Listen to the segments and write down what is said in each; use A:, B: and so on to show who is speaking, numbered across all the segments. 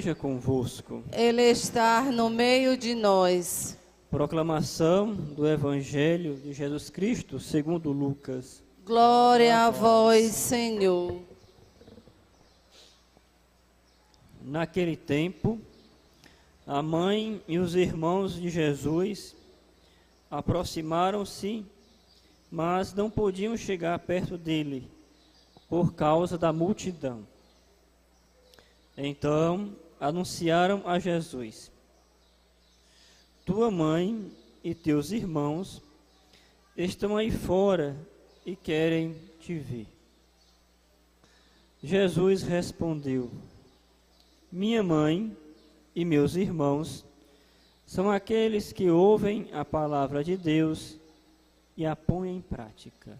A: esteja convosco.
B: Ele está no meio de nós.
A: Proclamação do Evangelho de Jesus Cristo segundo Lucas.
B: Glória a vós, Senhor.
A: Naquele tempo, a mãe e os irmãos de Jesus aproximaram-se, mas não podiam chegar perto dele, por causa da multidão. Então, anunciaram a Jesus: tua mãe e teus irmãos estão aí fora e querem te ver. Jesus respondeu: minha mãe e meus irmãos são aqueles que ouvem a palavra de Deus e a põem em prática.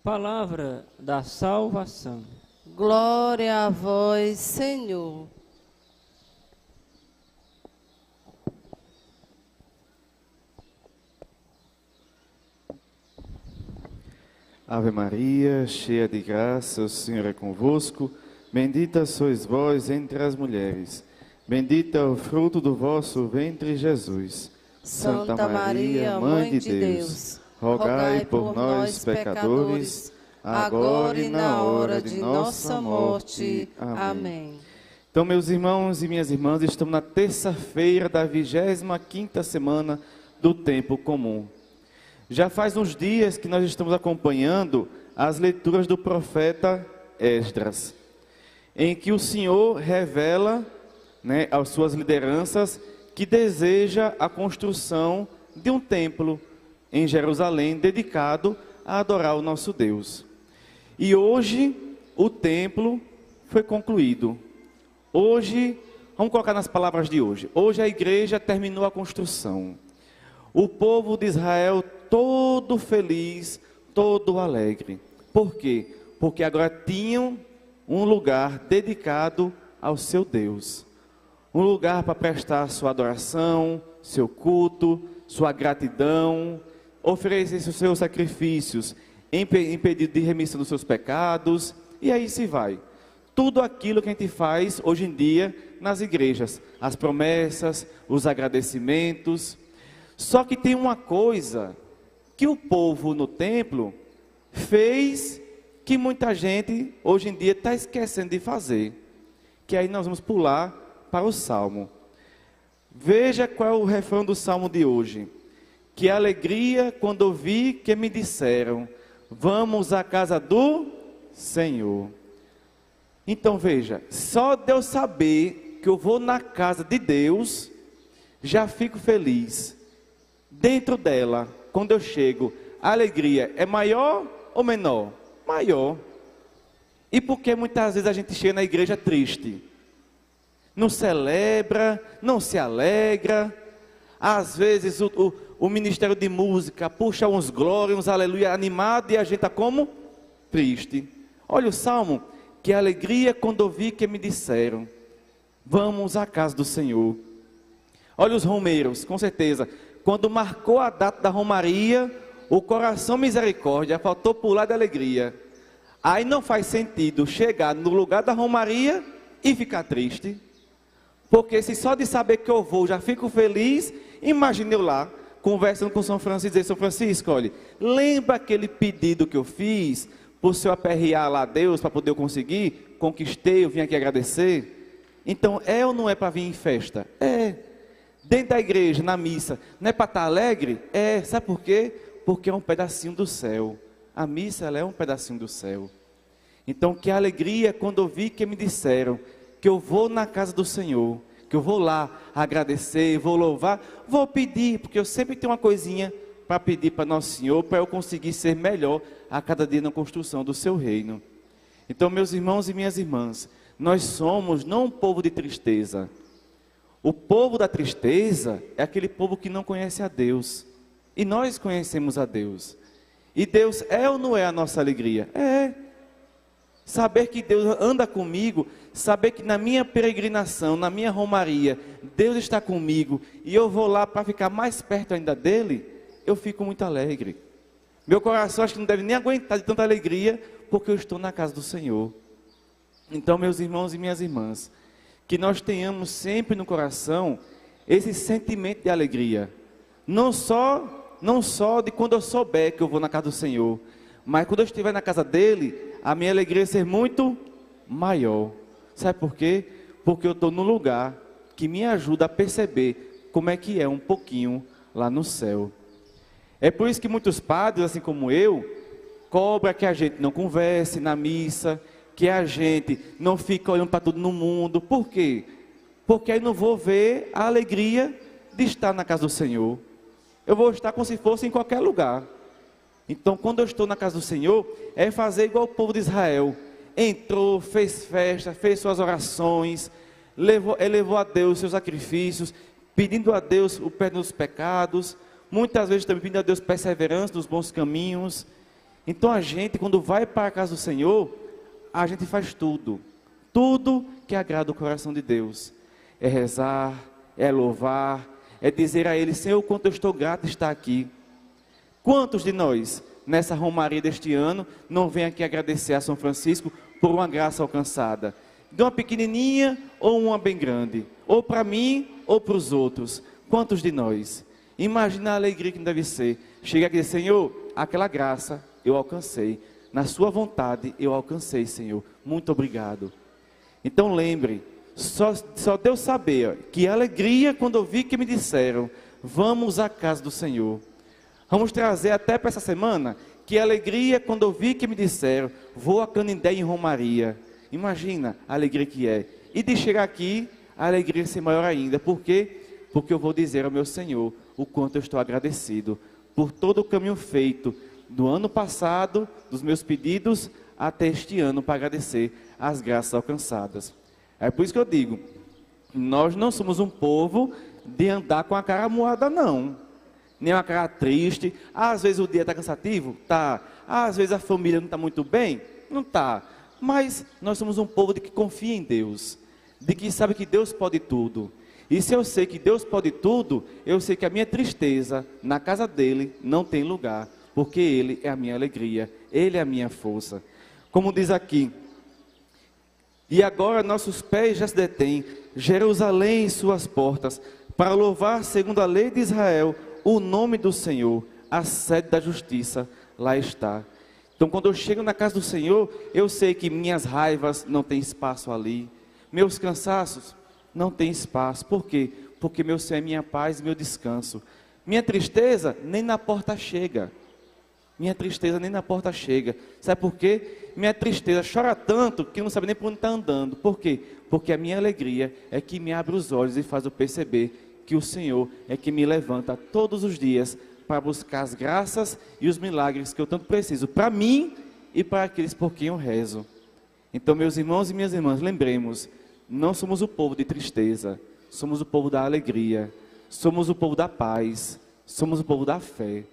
A: Palavra da salvação.
B: Glória a vós, Senhor.
C: Ave Maria, cheia de graça, o Senhor é convosco. Bendita sois vós entre as mulheres. Bendito é o fruto do vosso ventre, Jesus.
B: Santa Maria, Mãe de Deus,
C: rogai por nós, pecadores, agora e na hora de nossa morte. Amém. Então, meus irmãos e minhas irmãs, estamos na terça-feira da 25ª semana do Tempo Comum. Já faz uns dias que nós estamos acompanhando as leituras do profeta Esdras, em que o Senhor revela, às suas lideranças que deseja a construção de um templo em Jerusalém dedicado a adorar o nosso Deus. E hoje o templo foi concluído. Hoje, vamos colocar nas palavras de hoje, hoje a igreja terminou a construção. O povo de Israel todo feliz, todo alegre. Por quê? Porque agora tinham um lugar dedicado ao seu Deus. Um lugar para prestar sua adoração, seu culto, sua gratidão, oferecer os seus sacrifícios em pedido de remissão dos seus pecados, e aí se vai. Tudo aquilo que a gente faz hoje em dia nas igrejas, as promessas, os agradecimentos. Só que tem uma coisa que o povo no templo fez que muita gente hoje em dia está esquecendo de fazer, que aí nós vamos pular para o Salmo. Veja qual é o refrão do Salmo de hoje. Que alegria quando ouvi que me disseram, vamos à casa do Senhor. Então veja, só de eu saber que eu vou na casa de Deus, já fico feliz. Dentro dela, quando eu chego, a alegria é maior ou menor? Maior. E por que muitas vezes a gente chega na igreja triste? Não celebra, não se alegra. Às vezes o ministério de música puxa uns glórias, uns aleluia animado, e a gente está como? Triste. Olha o Salmo, que alegria quando ouvi que me disseram, vamos à casa do Senhor. Olha os romeiros, com certeza, quando marcou a data da romaria, o coração misericórdia, faltou pular de alegria. Aí não faz sentido chegar no lugar da romaria e ficar triste. Porque se só de saber que eu vou já fico feliz, imagine eu lá, conversando com São Francisco, e dizer, São Francisco, olha, lembra aquele pedido que eu fiz, por seu aperrear lá a Deus, para poder eu conseguir, conquistei, eu vim aqui agradecer. Então, é ou não é para vir em festa? É. Dentro da igreja, na missa, não é para estar alegre? É. Sabe por quê? Porque é um pedacinho do céu. A missa, ela é um pedacinho do céu. Então, que alegria quando eu vi que me disseram, que eu vou na casa do Senhor, que eu vou lá agradecer, vou louvar, vou pedir, porque eu sempre tenho uma coisinha para pedir para Nosso Senhor, para eu conseguir ser melhor a cada dia na construção do seu reino. Então, meus irmãos e minhas irmãs, nós somos não um povo de tristeza. O povo da tristeza é aquele povo que não conhece a Deus. E nós conhecemos a Deus. E Deus é ou não é a nossa alegria? É. Saber que Deus anda comigo, saber que na minha peregrinação, na minha romaria, Deus está comigo e eu vou lá para ficar mais perto ainda dele, eu fico muito alegre. Meu coração acho que não deve nem aguentar de tanta alegria, porque eu estou na casa do Senhor. Então, meus irmãos e minhas irmãs, que nós tenhamos sempre no coração esse sentimento de alegria. Não só de quando eu souber que eu vou na casa do Senhor, mas quando eu estiver na casa dele, a minha alegria ser muito maior. Sabe por quê? Porque eu estou num lugar que me ajuda a perceber como é que é um pouquinho lá no céu. É por isso que muitos padres, assim como eu, cobram que a gente não converse na missa, que a gente não fique olhando para tudo no mundo. Por quê? Porque aí não vou ver a alegria de estar na casa do Senhor. Eu vou estar como se fosse em qualquer lugar. Então, quando eu estou na casa do Senhor, é fazer igual o povo de Israel. Entrou, fez festa, fez suas orações, elevou a Deus seus sacrifícios, pedindo a Deus o perdão dos pecados, muitas vezes também pedindo a Deus perseverança nos bons caminhos. Então, a gente, quando vai para a casa do Senhor, a gente faz tudo que agrada o coração de Deus. É rezar, é louvar, é dizer a Ele: Senhor, quanto eu estou grato de estar aqui. Quantos de nós, nessa romaria deste ano, não vem aqui agradecer a São Francisco por uma graça alcançada? De uma pequenininha ou uma bem grande? Ou para mim ou para os outros? Quantos de nós? Imagina a alegria que deve ser. Chega aqui e dizer: Senhor, aquela graça eu alcancei. Na sua vontade eu alcancei, Senhor. Muito obrigado. Então lembre, só Deus saber que alegria quando eu vi que me disseram: vamos à casa do Senhor. Vamos trazer até para essa semana, que alegria quando eu vi que me disseram: vou a Canindé em Romaria. Imagina a alegria que é. E de chegar aqui, a alegria ser maior ainda. Por quê? Porque eu vou dizer ao meu Senhor o quanto eu estou agradecido por todo o caminho feito do ano passado, dos meus pedidos, até este ano, para agradecer as graças alcançadas. É por isso que eu digo, nós não somos um povo de andar com a cara moada, não. Nem uma cara triste. Às vezes o dia está cansativo? Tá. Às vezes a família não está muito bem? Não está. Mas nós somos um povo de que confia em Deus, de que sabe que Deus pode tudo. E se eu sei que Deus pode tudo, eu sei que a minha tristeza na casa dele não tem lugar, porque Ele é a minha alegria, Ele é a minha força. Como diz aqui: e agora nossos pés já se detêm, Jerusalém em suas portas, para louvar segundo a lei de Israel o nome do Senhor, a sede da justiça lá está. Então, quando eu chego na casa do Senhor, eu sei que minhas raivas não têm espaço ali, meus cansaços não têm espaço. Por quê? Porque meu Senhor é minha paz e meu descanso. Minha tristeza nem na porta chega. Minha tristeza nem na porta chega. Sabe por quê? Minha tristeza chora tanto que não sabe nem por onde está andando. Por quê? Porque a minha alegria é que me abre os olhos e faz eu perceber que o Senhor é que me levanta todos os dias para buscar as graças e os milagres que eu tanto preciso, para mim e para aqueles por quem eu rezo. Então, meus irmãos e minhas irmãs, lembremos, não somos o povo de tristeza, somos o povo da alegria, somos o povo da paz, somos o povo da fé,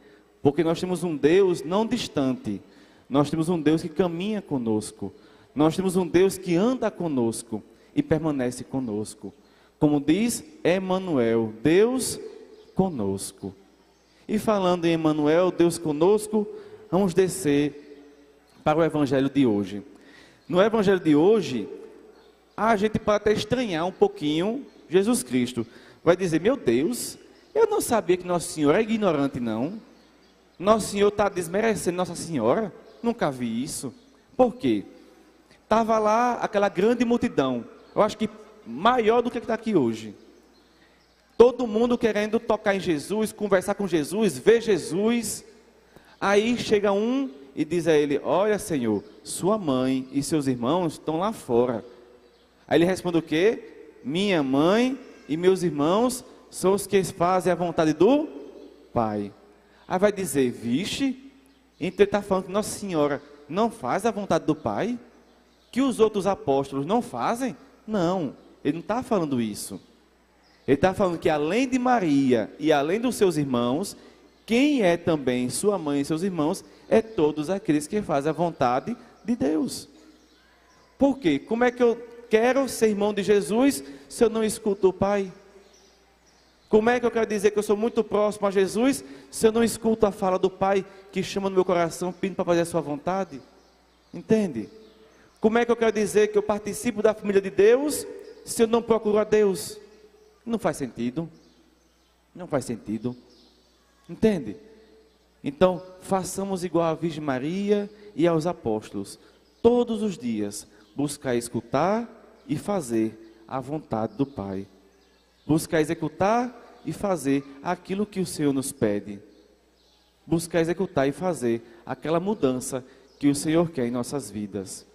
C: porque nós temos um Deus não distante, nós temos um Deus que caminha conosco, nós temos um Deus que anda conosco e permanece conosco. Como diz Emmanuel, Deus conosco. E falando em Emmanuel, Deus conosco, vamos descer para o Evangelho de hoje. No Evangelho de hoje, a gente pode até estranhar um pouquinho Jesus Cristo. Vai dizer: meu Deus, eu não sabia que Nosso Senhor é ignorante, não. Nosso Senhor está desmerecendo Nossa Senhora? Nunca vi isso. Por quê? Estava lá aquela grande multidão, eu acho que maior do que está aqui hoje. Todo mundo querendo tocar em Jesus, conversar com Jesus, ver Jesus. Aí chega um e diz a ele: olha, Senhor, sua mãe e seus irmãos estão lá fora. Aí ele responde o quê? Minha mãe e meus irmãos são os que fazem a vontade do Pai. Aí vai dizer: vixe, então ele está falando que Nossa Senhora não faz a vontade do Pai? Que os outros apóstolos não fazem? Não, ele não está falando isso. Ele está falando que além de Maria e além dos seus irmãos, quem é também sua mãe e seus irmãos é todos aqueles que fazem a vontade de Deus. Por quê? Como é que eu quero ser irmão de Jesus se eu não escuto o Pai? Como é que eu quero dizer que eu sou muito próximo a Jesus se eu não escuto a fala do Pai que chama no meu coração pedindo para fazer a sua vontade? Entende? Como é que eu quero dizer que eu participo da família de Deus se eu não procuro a Deus? Não faz sentido. Não faz sentido. Entende? Então, façamos igual à Virgem Maria e aos apóstolos. Todos os dias, buscar escutar e fazer a vontade do Pai. Buscar executar e fazer aquilo que o Senhor nos pede. Buscar executar e fazer aquela mudança que o Senhor quer em nossas vidas.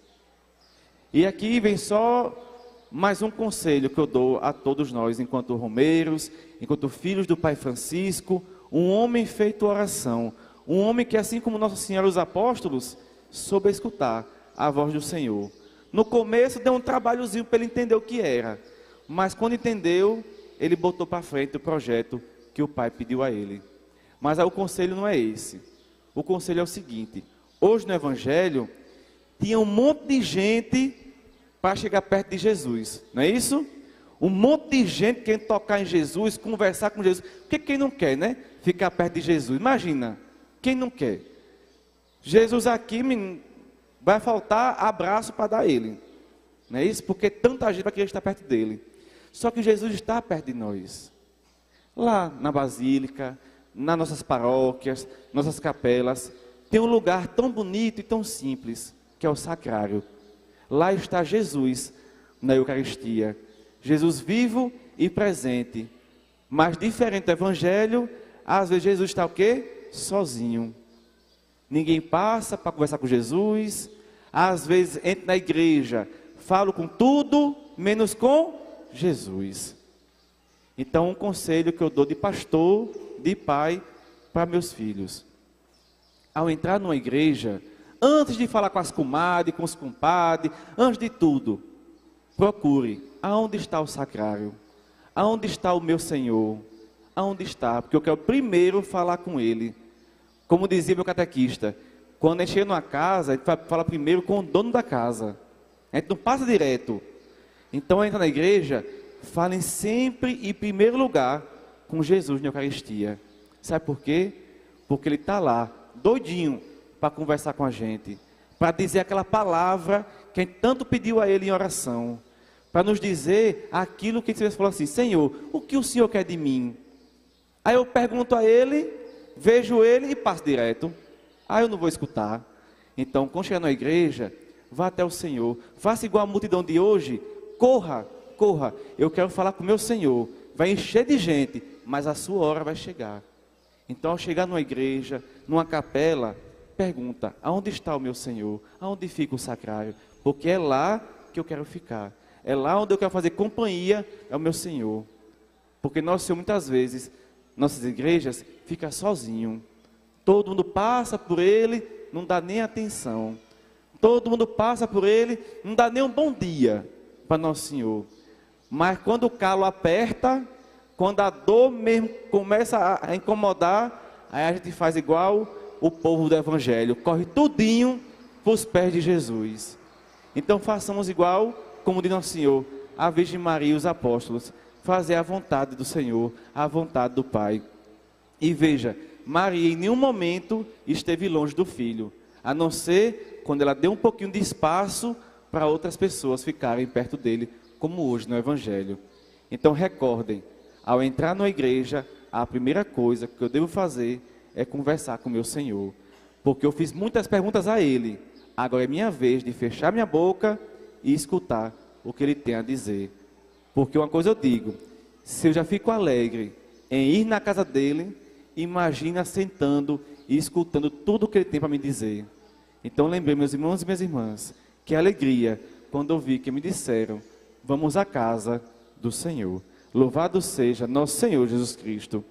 C: E aqui vem só mais um conselho que eu dou a todos nós, enquanto romeiros, enquanto filhos do Pai Francisco, um homem feito oração, um homem que, assim como Nossa Senhora e os apóstolos, soube escutar a voz do Senhor. No começo deu um trabalhozinho para ele entender o que era, mas quando entendeu, ele botou para frente o projeto que o Pai pediu a ele. Mas o conselho não é esse. O conselho é o seguinte: hoje no Evangelho, tinha um monte de gente para chegar perto de Jesus, não é isso? Um monte de gente querendo tocar em Jesus, conversar com Jesus. Porque quem não quer, né? Ficar perto de Jesus. Imagina, quem não quer? Jesus aqui vai faltar abraço para dar a ele, não é isso? Porque tanta gente vai querer estar perto dele. Só que Jesus está perto de nós. Lá na Basílica, nas nossas paróquias, nossas capelas, tem um lugar tão bonito e tão simples, que é o sacrário. Lá está Jesus na Eucaristia. Jesus vivo e presente. Mas diferente do Evangelho, às vezes Jesus está o quê? Sozinho. Ninguém passa para conversar com Jesus. Às vezes entro na igreja, falo com tudo, menos com Jesus. Então, um conselho que eu dou de pastor, de pai, para meus filhos. Ao entrar numa igreja, antes de falar com as comadres, com os compadres, antes de tudo, procure aonde está o sacrário, aonde está o meu Senhor, aonde está, porque eu quero primeiro falar com Ele. Como dizia meu catequista, quando a gente chega numa casa, a gente fala primeiro com o dono da casa, a gente não passa direto. Então, entra na igreja, falem sempre em primeiro lugar com Jesus na Eucaristia. Sabe por quê? Porque Ele está lá, doidinho, para conversar com a gente, para dizer aquela palavra que a gente tanto pediu a Ele em oração, para nos dizer aquilo que Ele falou assim: Senhor, o que o Senhor quer de mim? Aí eu pergunto a Ele, vejo Ele e passo direto. Aí eu não vou escutar. Então, quando chegar na igreja, vá até o Senhor, faça igual a multidão de hoje, corra, corra, eu quero falar com o meu Senhor. Vai encher de gente, mas a sua hora vai chegar. Então, ao chegar numa igreja, numa capela, pergunta: aonde está o meu Senhor? Aonde fica o sacrário? Porque é lá que eu quero ficar. É lá onde eu quero fazer companhia ao meu Senhor. Porque nosso Senhor, muitas vezes, nossas igrejas, fica sozinho. Todo mundo passa por Ele, não dá nem atenção. Todo mundo passa por Ele, não dá nem um bom dia para nosso Senhor. Mas quando o calo aperta, quando a dor mesmo começa a incomodar, aí a gente faz igual o povo do Evangelho, corre tudinho para os pés de Jesus. Então façamos igual, como diz nosso Senhor, a Virgem Maria e os apóstolos, fazer a vontade do Senhor, a vontade do Pai. E veja, Maria em nenhum momento esteve longe do Filho, a não ser quando ela deu um pouquinho de espaço para outras pessoas ficarem perto dele, como hoje no Evangelho. Então recordem, ao entrar na igreja, a primeira coisa que eu devo fazer é conversar com o meu Senhor, porque eu fiz muitas perguntas a Ele, agora é minha vez de fechar minha boca e escutar o que Ele tem a dizer. Porque uma coisa eu digo, se eu já fico alegre em ir na casa dele, imagina sentando e escutando tudo o que Ele tem para me dizer. Então lembrei, meus irmãos e minhas irmãs, que alegria quando ouvi que me disseram: vamos à casa do Senhor. Louvado seja nosso Senhor Jesus Cristo.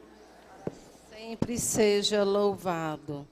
B: Sempre seja louvado.